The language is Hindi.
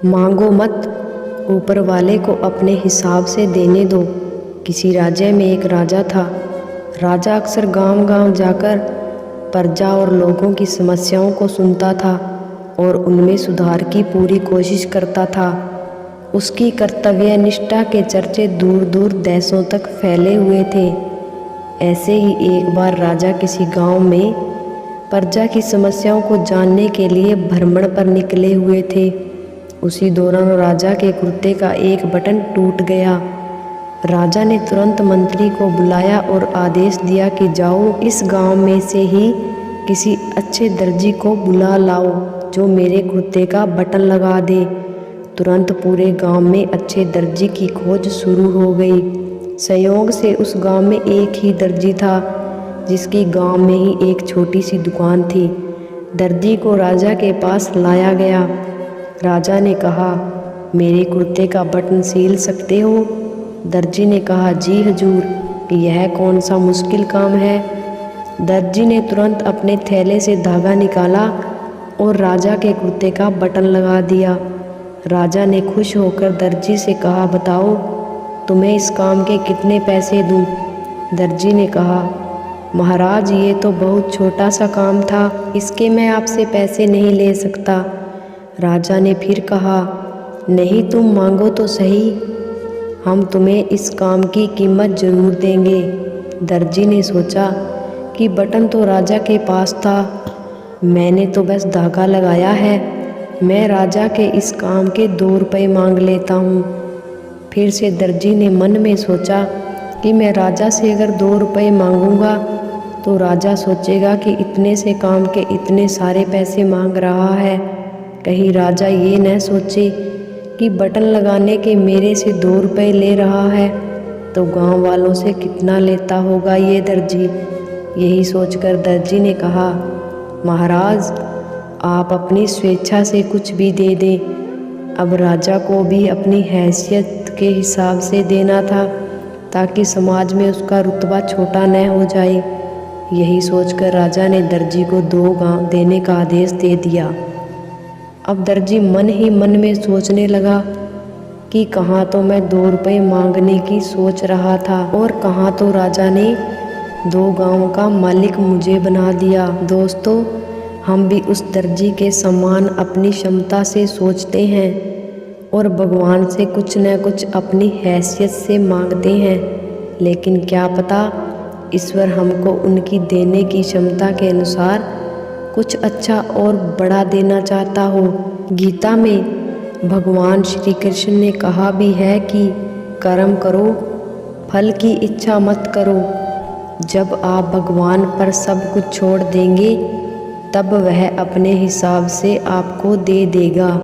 मांगो मत, ऊपर वाले को अपने हिसाब से देने दो। किसी राज्य में एक राजा था। राजा अक्सर गांव-गांव जाकर प्रजा और लोगों की समस्याओं को सुनता था और उनमें सुधार की पूरी कोशिश करता था। उसकी कर्तव्य निष्ठा के चर्चे दूर-दूर देशों तक फैले हुए थे। ऐसे ही एक बार राजा किसी गांव में प्रजा की समस्याओं को जानने के लिए भ्रमण पर निकले हुए थे। उसी दौरान राजा के कुर्ते का एक बटन टूट गया। राजा ने तुरंत मंत्री को बुलाया और आदेश दिया कि जाओ, इस गांव में से ही किसी अच्छे दर्जी को बुला लाओ जो मेरे कुर्ते का बटन लगा दे। तुरंत पूरे गांव में अच्छे दर्जी की खोज शुरू हो गई। संयोग से उस गांव में एक ही दर्जी था जिसकी गांव में ही एक छोटी सी दुकान थी। दर्जी को राजा के पास लाया गया। राजा ने कहा, मेरे कुर्ते का बटन सील सकते हो? दर्जी ने कहा, जी हजूर, यह कौन सा मुश्किल काम है। दर्जी ने तुरंत अपने थैले से धागा निकाला और राजा के कुर्ते का बटन लगा दिया। राजा ने खुश होकर दर्जी से कहा, बताओ तुम्हें इस काम के कितने पैसे दूं? दर्जी ने कहा, महाराज, ये तो बहुत छोटा सा काम था, इसके मैं आपसे पैसे नहीं ले सकता। राजा ने फिर कहा, नहीं, तुम मांगो तो सही, हम तुम्हें इस काम की कीमत जरूर देंगे। दर्जी ने सोचा कि बटन तो राजा के पास था, मैंने तो बस धागा लगाया है, मैं राजा के इस काम के 2 रुपये मांग लेता हूँ। फिर से दर्जी ने मन में सोचा कि मैं राजा से अगर 2 रुपये मांगूंगा तो राजा सोचेगा कि इतने से काम के इतने सारे पैसे मांग रहा है, कहीं राजा ये न सोचे कि बटन लगाने के मेरे से 2 रुपये ले रहा है तो गांव वालों से कितना लेता होगा ये दर्जी। यही सोचकर दर्जी ने कहा, महाराज, आप अपनी स्वेच्छा से कुछ भी दे दें। अब राजा को भी अपनी हैसियत के हिसाब से देना था ताकि समाज में उसका रुतबा छोटा न हो जाए। यही सोचकर राजा ने दर्जी को 2 गांव देने का आदेश दे दिया। अब दर्जी मन ही मन में सोचने लगा कि कहाँ तो मैं 2 रुपये मांगने की सोच रहा था और कहाँ तो राजा ने 2 गांवों का मालिक मुझे बना दिया। दोस्तों, हम भी उस दर्जी के समान अपनी क्षमता से सोचते हैं और भगवान से कुछ न कुछ अपनी हैसियत से मांगते हैं, लेकिन क्या पता ईश्वर हमको उनकी देने की क्षमता के अनुसार कुछ अच्छा और बड़ा देना चाहता हो। गीता में भगवान श्री कृष्ण ने कहा भी है कि कर्म करो, फल की इच्छा मत करो। जब आप भगवान पर सब कुछ छोड़ देंगे तब वह अपने हिसाब से आपको दे देगा।